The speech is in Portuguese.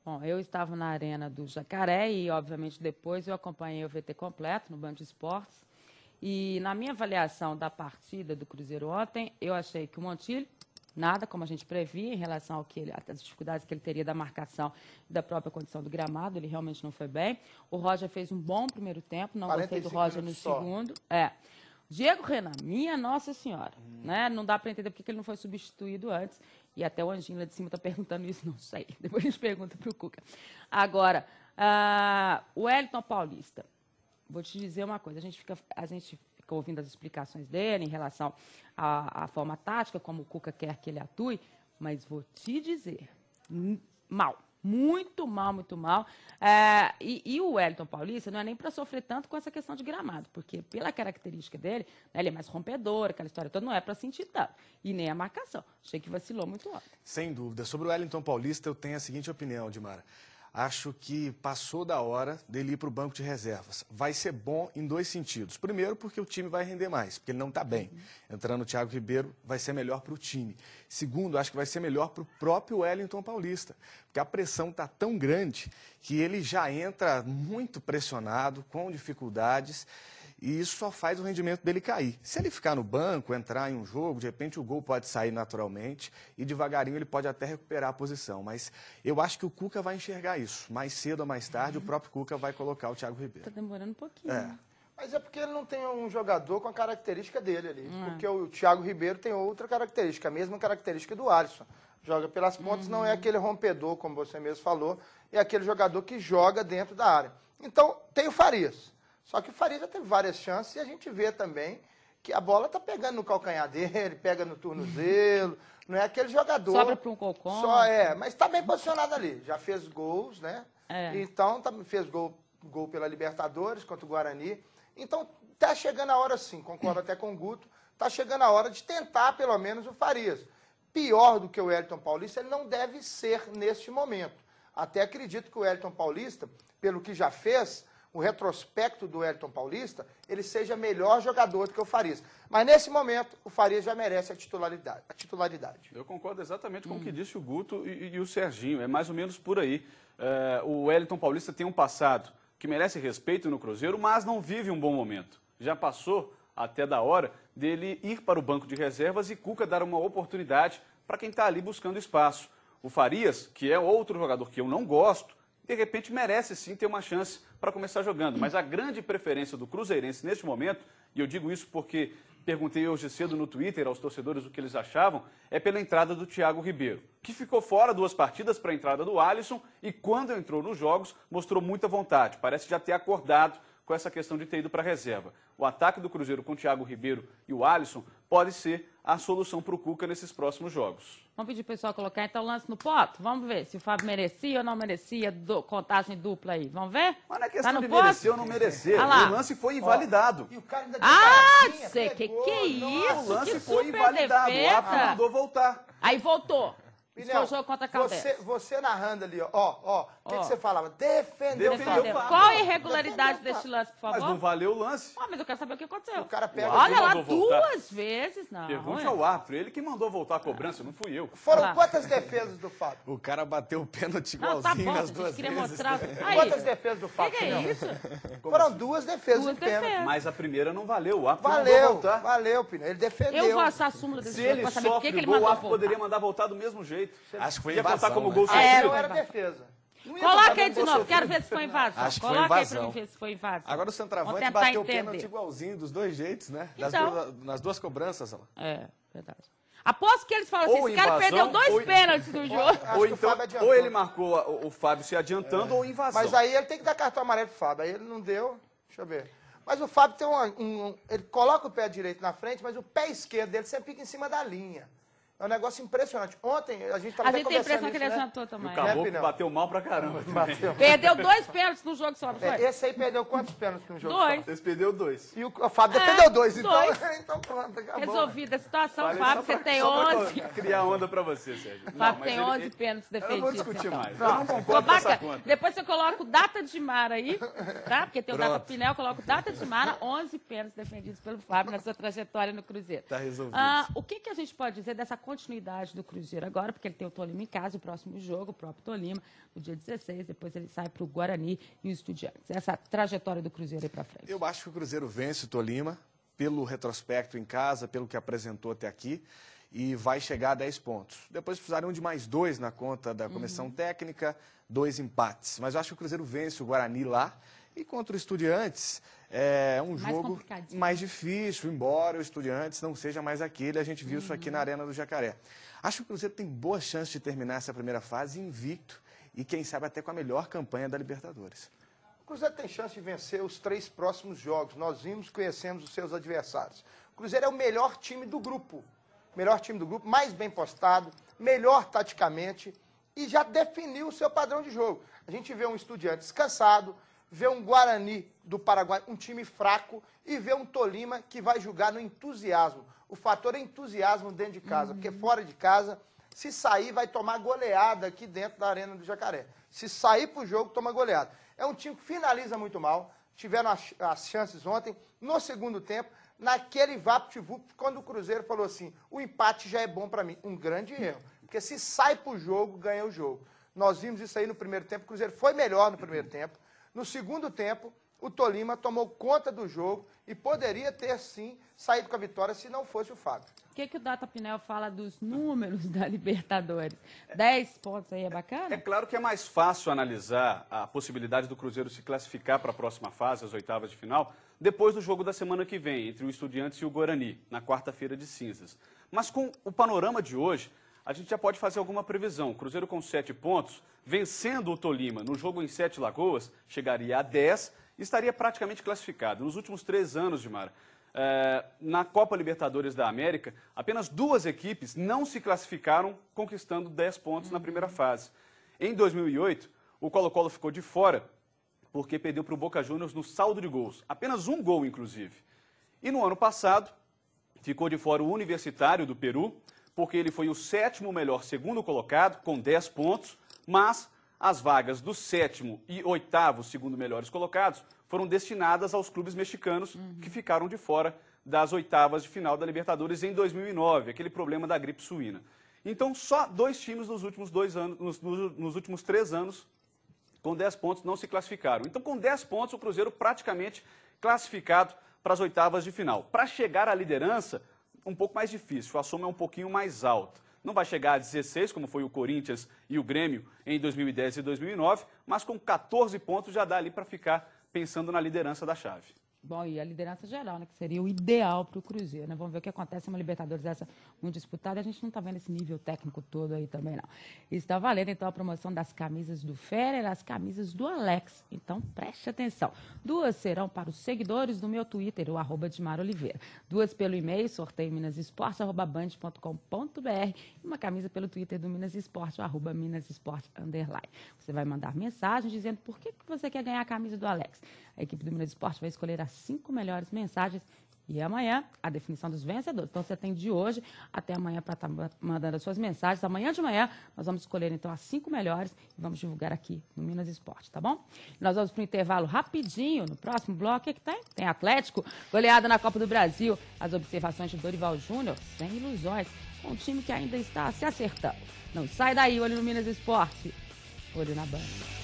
Bom, eu estava na Arena do Jacaré e, obviamente, depois eu acompanhei o VT completo no Band de Esportes. E, na minha avaliação da partida do Cruzeiro ontem, eu achei que o Montiel, nada como a gente previa em relação ao que ele, às dificuldades que ele teria da marcação e da própria condição do gramado, ele realmente não foi bem. O Roger fez um bom primeiro tempo, não gostei do Roger no segundo. Diego Renan, minha Nossa Senhora, né? Não dá para entender porque ele não foi substituído antes. E até o Anjinho lá de cima está perguntando isso, não sei. Depois a gente pergunta para o Cuca. Agora, o Wellington Paulista. Vou te dizer uma coisa, a gente fica ouvindo as explicações dele em relação à forma tática, como o Cuca quer que ele atue, mas vou te dizer, mal. Muito mal, muito mal. E o Wellington Paulista não é nem para sofrer tanto com essa questão de gramado, porque pela característica dele, né, ele é mais rompedor, aquela história toda, não é para sentir tanto. E nem a marcação. Achei que vacilou muito ontem. Sem dúvida. Sobre o Wellington Paulista, eu tenho a seguinte opinião, Dimara. Acho que passou da hora dele ir para o banco de reservas. Vai ser bom em dois sentidos. Primeiro, porque o time vai render mais, porque ele não está bem. Entrando o Thiago Ribeiro, vai ser melhor para o time. Segundo, acho que vai ser melhor para o próprio Wellington Paulista, porque a pressão está tão grande que ele já entra muito pressionado, com dificuldades, e isso só faz o rendimento dele cair. Se ele ficar no banco, entrar em um jogo, de repente o gol pode sair naturalmente e devagarinho ele pode até recuperar a posição. Mas eu acho que o Cuca vai enxergar isso. Mais cedo ou mais tarde, o próprio Cuca vai colocar o Thiago Ribeiro. Está demorando um pouquinho. Mas é porque ele não tem um jogador com a característica dele ali. Porque o Thiago Ribeiro tem outra característica, a mesma característica do Alisson. Joga pelas pontas, não é aquele rompedor, como você mesmo falou, é aquele jogador que joga dentro da área. Então, tem o Farias. Só que o Farias já teve várias chances e a gente vê também que a bola está pegando no calcanhar dele, pega no tornozelo, não é aquele jogador... Sobra para um cocô. Mas está bem posicionado ali, já fez gols, né? Então, fez gol pela Libertadores contra o Guarani. Então, está chegando a hora sim, concordo até com o Guto, está chegando a hora de tentar pelo menos o Farias. Pior do que o Wellington Paulista, ele não deve ser neste momento. Até acredito que o Wellington Paulista, pelo que já fez... o retrospecto do Wellington Paulista, ele seja melhor jogador do que o Farias. Mas, nesse momento, o Farias já merece a titularidade. Eu concordo exatamente com o que disse o Guto e o Serginho. É mais ou menos por aí. O Wellington Paulista tem um passado que merece respeito no Cruzeiro, mas não vive um bom momento. Já passou até da hora dele ir para o banco de reservas e Cuca dar uma oportunidade para quem está ali buscando espaço. O Farias, que é outro jogador que eu não gosto, de repente merece sim ter uma chance para começar jogando. Mas a grande preferência do cruzeirense neste momento, e eu digo isso porque perguntei hoje cedo no Twitter aos torcedores o que eles achavam, é pela entrada do Thiago Ribeiro, que ficou fora 2 partidas para a entrada do Alisson e quando entrou nos jogos mostrou muita vontade, parece já ter acordado com essa questão de ter ido para a reserva. O ataque do Cruzeiro com o Thiago Ribeiro e o Alisson pode ser a solução para o Cuca nesses próximos jogos. Vamos pedir para o pessoal colocar então o lance no poto? Vamos ver se o Fábio merecia ou não merecia, contagem dupla aí. Vamos ver? Mas não é questão de merecer ou não merecer. O lance foi invalidado. E o cara ainda sei, que isso? O lance que foi invalidado. O árbitro mandou voltar. Aí voltou. Pinel, foi o jogo contra a Caldense. Você narrando ali, o que você falava? Defendeu o Fábio. Qual a irregularidade deste lance, por favor? Mas não valeu o lance. Mas eu quero saber o que aconteceu. O cara pega... Olha lá, 2 vezes. Não, pergunte ao árbitro, ele que mandou voltar a cobrança, não fui eu. Foram quantas defesas do Fábio? O cara bateu o pênalti Não, tá igualzinho bom, nas 2 vezes. Mostrar... Quantas defesas do Fábio? Que é isso? Foram 2 defesas de pênalti. Mas a primeira não valeu, o árbitro mandou voltar. Valeu, Pinel, ele defendeu. Eu vou assar a súmula desse Se jogo ele pra saber por que sofre ele o gol, o mandou árbitro voltar. poderia mandar voltar do mesmo jeito. Acho que foi ia contar como gol Não sofrido. era defesa. Coloca aí de novo, quero ver se foi invasão. Acho que foi Coloca aí invasão. pra mim ver se foi invasão. Agora o centroavante bateu o pênalti igualzinho, dos 2 jeitos, né? Nas duas cobranças. Verdade. Aposto que eles falam assim, esse cara perdeu 2 pênaltis no jogo. Ou então, ou ele marcou o Fábio se adiantando ou invasão. Mas aí ele tem que dar cartão amarelo pro Fábio, aí ele não deu, deixa eu ver. Mas o Fábio tem ele coloca o pé direito na frente, mas o pé esquerdo dele sempre fica em cima da linha. É um negócio impressionante. Ontem a gente estava A gente tem a impressão que ele adiantou também. O Caboclo bateu mal pra caramba. Perdeu 2 pênaltis no jogo só, não foi? Esse aí perdeu quantos pênaltis no jogo? 2. Vocês perderam 2. E o Fábio defendeu 2, então pronto, acabou. Resolvida a situação, Fábio, você tem 11. Criar onda pra você, Sérgio. Fábio tem 11 pênaltis defendidos. Eu não vou discutir então. mais. Eu não concordo com essa conta. Depois você coloca o data de Mara aí, tá? Porque tem o data Pinel, eu coloco o data de Mara, 11 pênaltis defendidos pelo Fábio na sua trajetória no Cruzeiro. Tá resolvido. O que a gente pode dizer dessa continuidade do Cruzeiro agora, porque ele tem o Tolima em casa, o próximo jogo, o próprio Tolima, no dia 16, depois ele sai para o Guarani e o Estudiantes. Essa trajetória do Cruzeiro aí para frente. Eu acho que o Cruzeiro vence o Tolima, pelo retrospecto em casa, pelo que apresentou até aqui, e vai chegar a 10 pontos. Depois precisariam de mais 2 na conta da comissão técnica, 2 empates. Mas eu acho que o Cruzeiro vence o Guarani lá, e contra o Estudiantes é um jogo mais difícil, embora o Estudiantes não seja mais aquele, a gente viu isso aqui na Arena do Jacaré. Acho que o Cruzeiro tem boa chance de terminar essa primeira fase invicto e quem sabe até com a melhor campanha da Libertadores. O Cruzeiro tem chance de vencer os 3 próximos jogos. Nós vimos, conhecemos os seus adversários. O Cruzeiro é o melhor time do grupo. Mais bem postado, melhor taticamente e já definiu o seu padrão de jogo. A gente vê um Estudiantes cansado, vê um Guarani do Paraguai, um time fraco, e vê um Tolima que vai jogar no entusiasmo. O fator é entusiasmo dentro de casa, porque fora de casa, se sair, vai tomar goleada aqui dentro da Arena do Jacaré. Se sair para o jogo, toma goleada. É um time que finaliza muito mal, tiveram as chances ontem, no segundo tempo, naquele vapt-vupt, quando o Cruzeiro falou assim, o empate já é bom para mim. Um grande erro, porque se sai para o jogo, ganha o jogo. Nós vimos isso aí no primeiro tempo, o Cruzeiro foi melhor no primeiro tempo. No segundo tempo, o Tolima tomou conta do jogo e poderia ter, sim, saído com a vitória se não fosse o Fábio. O que o Data Pinel fala dos números da Libertadores? 10 pontos aí é bacana? É claro que é mais fácil analisar a possibilidade do Cruzeiro se classificar para a próxima fase, as oitavas de final, depois do jogo da semana que vem, entre o Estudiantes e o Guarani, na quarta-feira de cinzas. Mas com o panorama de hoje, a gente já pode fazer alguma previsão. O Cruzeiro com 7 pontos, vencendo o Tolima no jogo em 7 Lagoas, chegaria a 10 e estaria praticamente classificado. Nos últimos 3 anos, Dimara, na Copa Libertadores da América, apenas 2 equipes não se classificaram conquistando 10 pontos na primeira fase. Em 2008, o Colo-Colo ficou de fora porque perdeu para o Boca Juniors no saldo de gols. Apenas 1 gol, inclusive. E no ano passado, ficou de fora o Universitário do Peru, porque ele foi o 7º melhor segundo colocado, com 10 pontos, mas as vagas do 7º e 8º segundo melhores colocados foram destinadas aos clubes mexicanos que ficaram de fora das oitavas de final da Libertadores em 2009, aquele problema da gripe suína. Então, só 2 times nos últimos 2 anos, nos últimos 3 anos, com 10 pontos, não se classificaram. Então, com 10 pontos, o Cruzeiro praticamente classificado para as oitavas de final. Para chegar à liderança, um pouco mais difícil, a soma é um pouquinho mais alta. Não vai chegar a 16, como foi o Corinthians e o Grêmio em 2010 e 2009, mas com 14 pontos já dá ali para ficar pensando na liderança da chave. Bom, e a liderança geral, né, que seria o ideal para o Cruzeiro, né? Vamos ver o que acontece uma Libertadores dessa muito disputada. A gente não está vendo esse nível técnico todo aí também, não. Está valendo, então, a promoção das camisas do Férer, as camisas do Alex. Então, preste atenção. 2 serão para os seguidores do meu Twitter, o @DimarOliveira. 2 pelo e-mail, sorteio minasesporte@band.com.br, e uma camisa pelo Twitter do Minas Esporte, o @minasesporte_. Você vai mandar mensagem dizendo por que você quer ganhar a camisa do Alex. A equipe do Minas Esporte vai escolher as 5 melhores mensagens e amanhã a definição dos vencedores. Então você tem de hoje até amanhã para estar mandando as suas mensagens. Amanhã de manhã nós vamos escolher então as 5 melhores e vamos divulgar aqui no Minas Esporte, tá bom? Nós vamos para o intervalo rapidinho. No próximo bloco, o que tem? Tem Atlético, goleada na Copa do Brasil. As observações de Dorival Júnior, sem ilusões, com um time que ainda está se acertando. Não sai daí, olho no Minas Esporte, olho na Band.